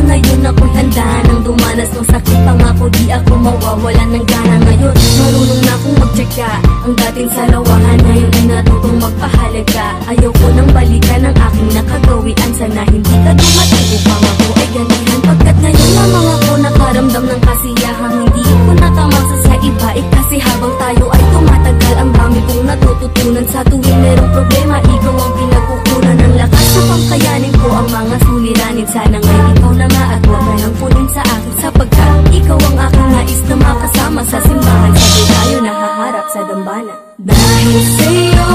ngayon ako'y handa nang dumanas ng sakit. Pangako di ako mawawala ng gana ngayon. Marunong na akong magtyaga, ang dating salawahan ngayon ay natutong magpahalaga. Ayaw ko nang balikan ang aking nakagawian. Sana hindi ka dumating upang ako ay ganihan. Pagkat ngayon lamang ako nakaramdam ng kasiyahan. Hindi ko natamasa sa iba kasi habang tayo ay tumatagal, ang dami kong natututunan. Sa tuwing merong problema, ikaw ang pinagkukunan ng lakas upang kayanin ko ang mga suliranin. Sana ngayon ikaw na nga at huwag ka nang punin sa akin, sapagkat ikaw ang aking nais na makasama sa simbahan. Sabay tayo nahaharap sa dambana. Dahil sa'yo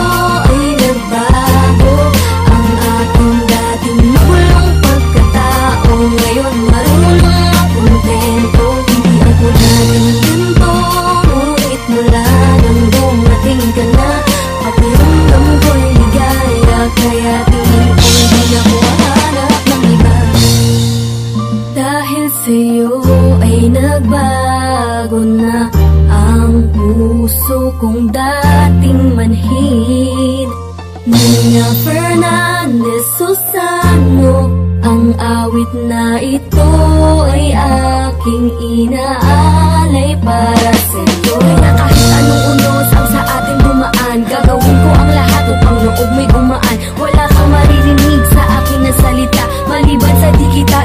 ay nagbago ang aking dating magulong pagkatao. Ngayon marunong makontento, hindi ako dating ganito. Ngunit mula nang dumating ka na, pakiramdam ko'y ligaya. Kaya tingin ko hindi ako hahanap ng iba. Dahil sa'yo ay nagbago na ang puso kong dating manhid. Nina Fernandez Susano, ang awit na ito ay aking inaalay para sa'yo. Kaya kahit anong unos ang sa ating dumaan, gagawin ko ang lahat upang loob may gumaan. Wala kang maririnig sa akin na salita, maliban sa di kita